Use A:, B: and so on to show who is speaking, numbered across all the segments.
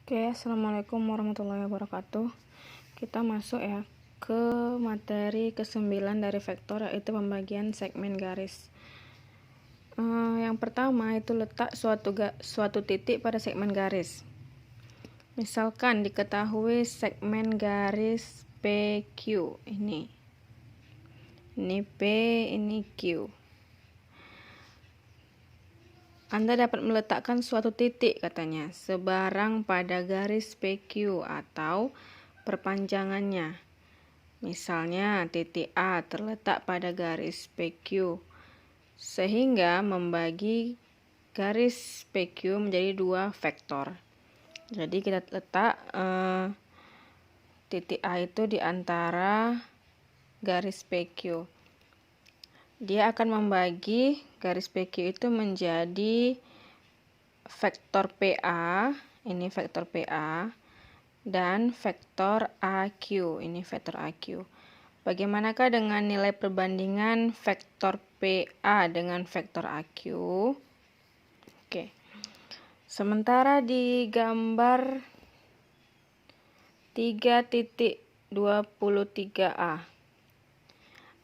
A: Oke, assalamualaikum warahmatullahi wabarakatuh. Kita masuk ya ke materi ke-9 dari vektor, yaitu pembagian segmen garis. Yang pertama itu letak suatu titik pada segmen garis. Misalkan diketahui segmen garis PQ ini P, ini Q. Anda dapat meletakkan suatu titik, katanya, sebarang pada garis PQ atau perpanjangannya. Misalnya titik A terletak pada garis PQ, sehingga membagi garis PQ menjadi dua vektor. Jadi kita letak titik A itu di antara garis PQ. Dia akan membagi garis PQ itu menjadi vektor PA, ini vektor PA, dan vektor AQ, ini vektor AQ. Bagaimanakah dengan nilai perbandingan vektor PA dengan vektor AQ? Oke. Sementara di gambar 3.23a,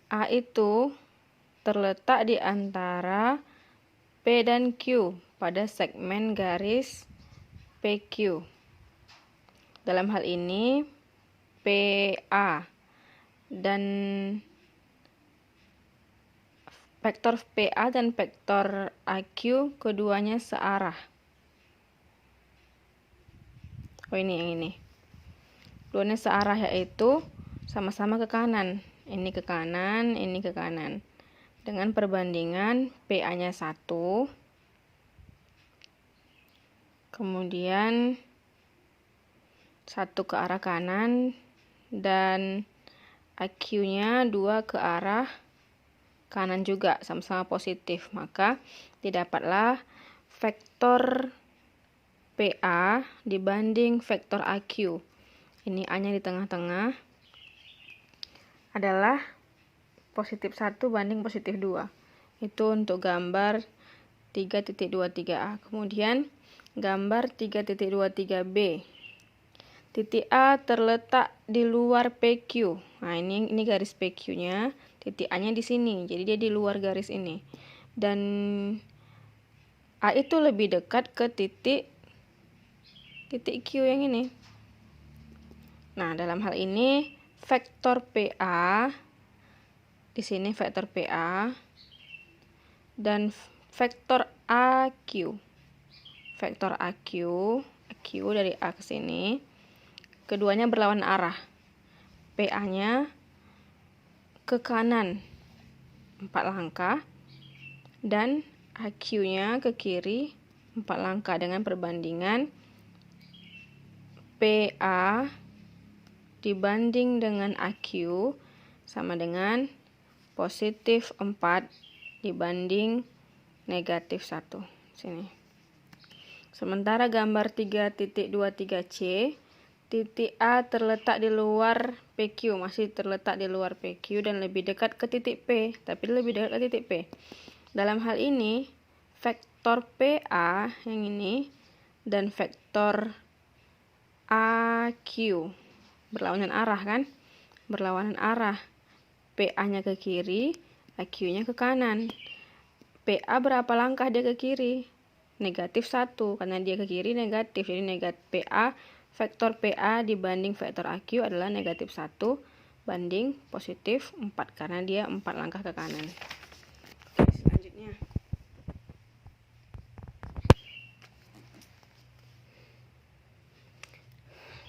A: A itu terletak di antara P dan Q pada segmen garis PQ. Dalam hal ini PA dan vektor PA dan vektor AQ keduanya searah. Ini yang ini. Keduanya searah, yaitu sama-sama ke kanan. Ini ke kanan, ini ke kanan. Dengan perbandingan PA-nya 1, kemudian 1 ke arah kanan, dan AQ-nya 2 ke arah kanan juga, sama-sama positif. Maka didapatlah vektor PA dibanding vektor AQ. Ini A-nya di tengah-tengah adalah positif 1 banding positif 2. Itu untuk gambar 3.23a. Kemudian gambar 3.23b. Titik A terletak di luar PQ. Nah, ini garis PQ-nya, titik A-nya di sini. Jadi dia di luar garis ini. Dan A itu lebih dekat ke titik Q yang ini. Nah, dalam hal ini vektor PA di sini, vektor PA dan vektor AQ. Vektor AQ dari A ke sini, keduanya berlawan arah. PA-nya ke kanan 4 langkah dan AQ-nya ke kiri 4 langkah, dengan perbandingan PA dibanding dengan AQ sama dengan positif 4 dibanding negatif 1. Sini. Sementara gambar 3.23c, titik A terletak di luar PQ, masih terletak di luar PQ dan lebih dekat ke titik P, tapi lebih dekat ke titik P. Dalam hal ini, vektor PA yang ini dan vektor AQ berlawanan arah, kan? Berlawanan arah. PA-nya ke kiri, AQ-nya ke kanan. PA berapa langkah dia ke kiri? Negatif 1, karena dia ke kiri negatif. Jadi negatif PA, vektor PA dibanding vektor AQ adalah negatif 1 banding positif 4, karena dia 4 langkah ke kanan. Oke, selanjutnya.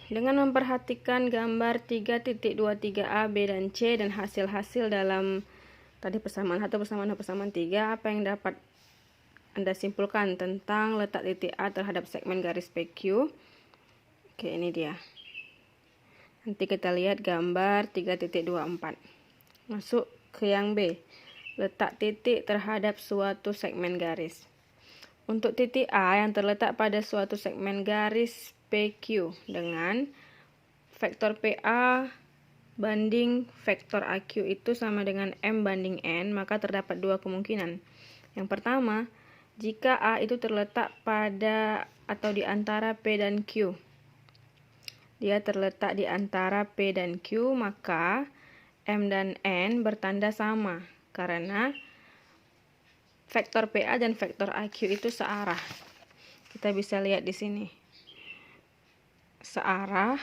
A: Dengan memperhatikan gambar 3.23a, B, dan C dan hasil-hasil dalam tadi persamaan 1, persamaan 2, persamaan 3, apa yang dapat Anda simpulkan tentang letak titik A terhadap segmen garis PQ? Oke, ini dia. Nanti kita lihat gambar 3.24. Masuk ke yang B. Letak titik terhadap suatu segmen garis. Untuk titik A yang terletak pada suatu segmen garis PQ dengan vektor PA banding vektor AQ itu sama dengan M banding N, maka terdapat dua kemungkinan. Yang pertama, jika A itu terletak pada atau di antara P dan Q, dia terletak di antara P dan Q, maka M dan N bertanda sama karena vektor PA dan vektor AQ itu searah. Kita bisa lihat di sini. Searah,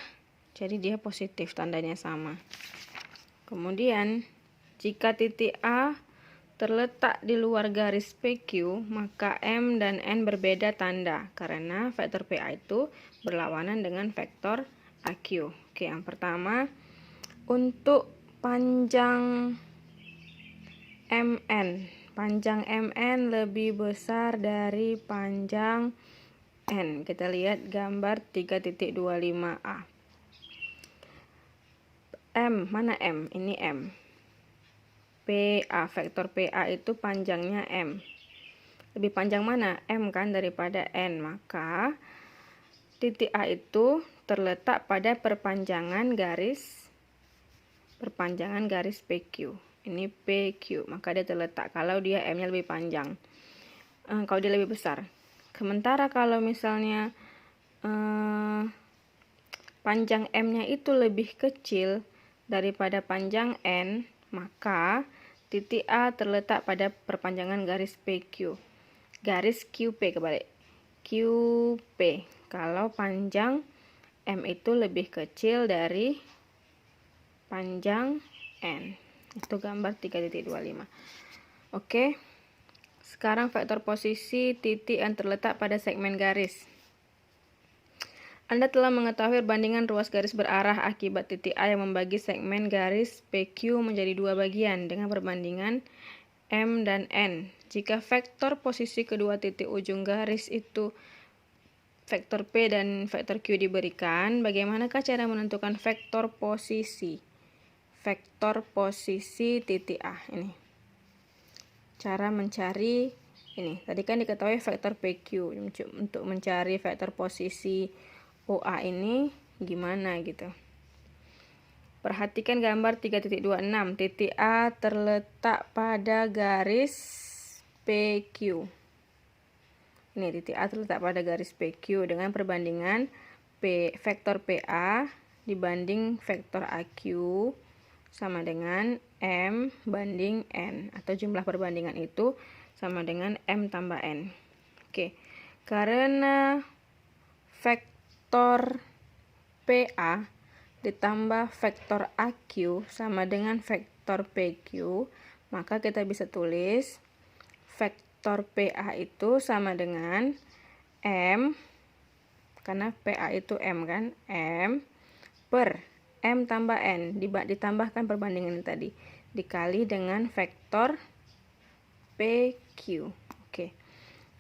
A: jadi dia positif, tandanya sama. Kemudian, jika titik A terletak di luar garis PQ, maka M dan N berbeda tanda karena vektor PA itu berlawanan dengan vektor AQ. Oke, yang pertama, untuk panjang MN lebih besar dari panjang N. Kita lihat gambar 3.25a. M, mana M? Ini M. PA, vektor PA itu panjangnya M. Lebih panjang mana? M kan daripada N. Maka titik A itu terletak pada perpanjangan garis PQ. Ini PQ, maka dia terletak kalau dia M-nya lebih panjang. Kalau dia lebih besar. Sementara kalau misalnya panjang M-nya itu lebih kecil daripada panjang N, maka titik A terletak pada perpanjangan garis PQ. Garis QP kebalik. QP. Kalau panjang M itu lebih kecil dari panjang N. Itu gambar 3.25. Oke. Sekarang vektor posisi titik yang terletak pada segmen garis. Anda telah mengetahui perbandingan ruas garis berarah akibat titik A yang membagi segmen garis PQ menjadi dua bagian dengan perbandingan M dan N. Jika vektor posisi kedua titik ujung garis itu vektor P dan vektor Q diberikan, bagaimanakah cara menentukan vektor posisi? Vektor posisi titik A ini. Cara mencari ini. Tadi kan diketahui vektor PQ. Untuk mencari vektor posisi OA ini gimana gitu. Perhatikan gambar 3.26. Titik A terletak pada garis PQ. Ini titik A terletak pada garis PQ dengan perbandingan vektor PA dibanding vektor AQ sama dengan M banding N, atau jumlah perbandingan itu sama dengan M tambah N. Oke, karena vektor PA ditambah vektor AQ sama dengan vektor PQ, maka kita bisa tulis vektor PA itu sama dengan M, karena PA itu M kan, M per M tambah N, ditambahkan perbandingan tadi, dikali dengan vektor PQ. Oke.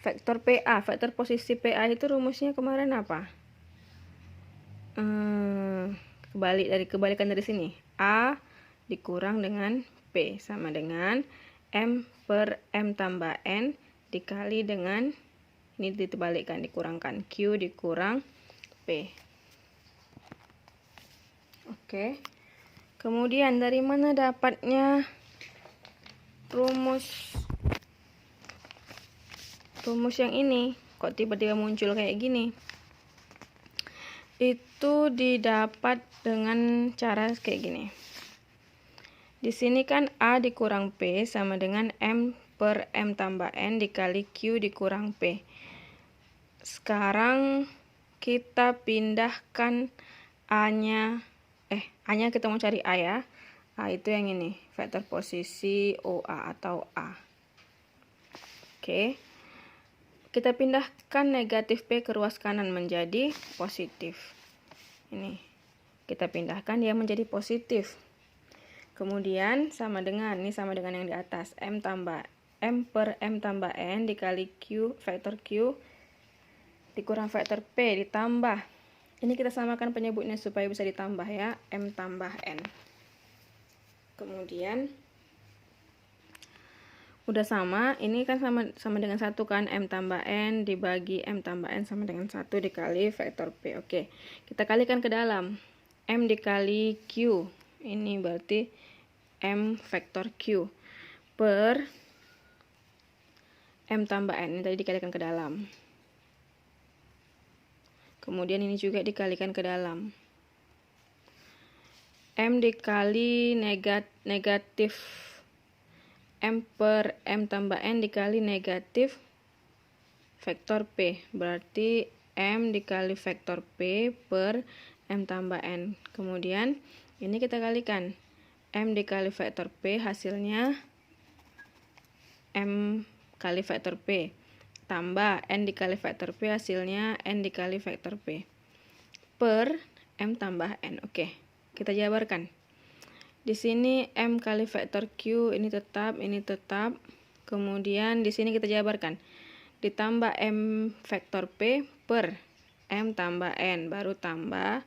A: Vektor PA, vektor posisi PA itu rumusnya kemarin apa? Kebalikan dari sini. A dikurang dengan P sama dengan M per M tambah N dikali dengan, ini ditebalikkan, dikurangkan Q dikurang P. Oke. Kemudian dari mana dapatnya rumus yang ini? Kok tiba-tiba muncul kayak gini? Itu didapat dengan cara kayak gini. Di sini kan A dikurang P sama dengan M per M tambah N dikali Q dikurang P. Sekarang kita pindahkan A-nya kita mau cari A ya. A itu yang ini, vektor posisi OA atau A. Oke. Kita pindahkan negatif P ke ruas kanan menjadi positif. Ini. Kita pindahkan dia menjadi positif. Kemudian sama dengan yang di atas, M per M tambah N dikali Q, vektor Q dikurang vektor P ditambah. Ini kita samakan penyebutnya supaya bisa ditambah ya, M tambah N. Kemudian udah sama, ini kan sama dengan 1 kan, M tambah N dibagi M tambah N sama dengan 1 dikali vektor P. Oke, kita kalikan ke dalam. M dikali Q, ini berarti M vektor Q per M tambah N, ini tadi dikalikan ke dalam. Kemudian ini juga dikalikan ke dalam. M dikali negatif M per M tambah N dikali negatif vektor P. Berarti M dikali vektor P per M tambah N. Kemudian ini kita kalikan. M dikali vektor P hasilnya M kali vektor P. Tambah N dikali vektor P hasilnya N dikali vektor P. Per M tambah N. Oke, kita jabarkan. Di sini M kali vektor Q ini tetap. Kemudian di sini kita jabarkan. Ditambah M vektor P per M tambah N. Baru tambah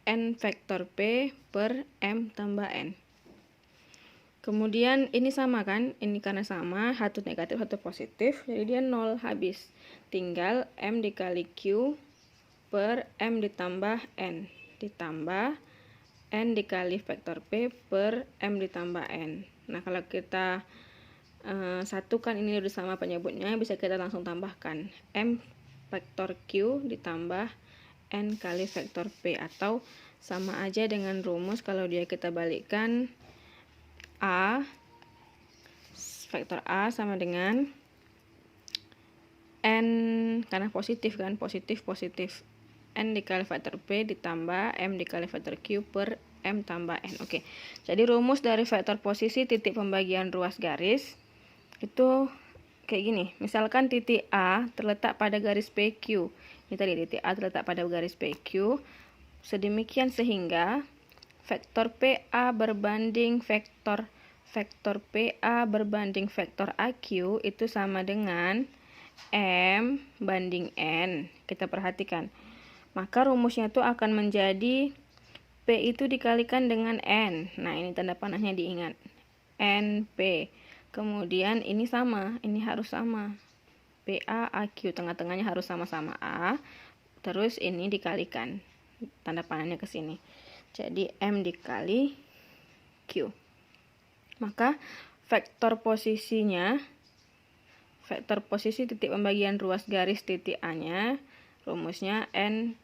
A: N vektor P per M tambah N. Kemudian ini sama kan? Ini karena sama, satu negatif, satu positif. Jadi dia 0 habis. Tinggal M dikali Q per M ditambah N. Ditambah N dikali vektor P per M ditambah N. Nah, kalau kita satukan ini udah sama penyebutnya, bisa kita langsung tambahkan. M vektor Q ditambah N kali vektor P. Atau sama aja dengan rumus kalau dia kita balikkan. A, vektor A sama dengan N, karena positif kan, positif, N dikali vektor P ditambah M dikali vektor Q per M tambah N. Oke, jadi rumus dari vektor posisi titik pembagian ruas garis itu kayak gini. Misalkan titik A terletak pada garis PQ. Ini tadi titik A terletak pada garis PQ. Sedemikian sehingga vektor PA berbanding vektor PA berbanding vektor AQ itu sama dengan M banding N. Kita perhatikan. Maka rumusnya itu akan menjadi P itu dikalikan dengan N. Nah, ini tanda panahnya diingat. NP. Kemudian ini sama, ini harus sama. PA AQ, tengah-tengahnya harus sama-sama A. Terus ini dikalikan. Tanda panahnya ke sini. Jadi M dikali Q. Maka vektor posisi titik pembagian ruas garis titik A-nya, rumusnya N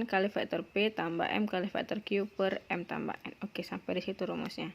A: kali vektor P tambah M kali vektor Q per M tambah N. Oke, sampai di situ rumusnya.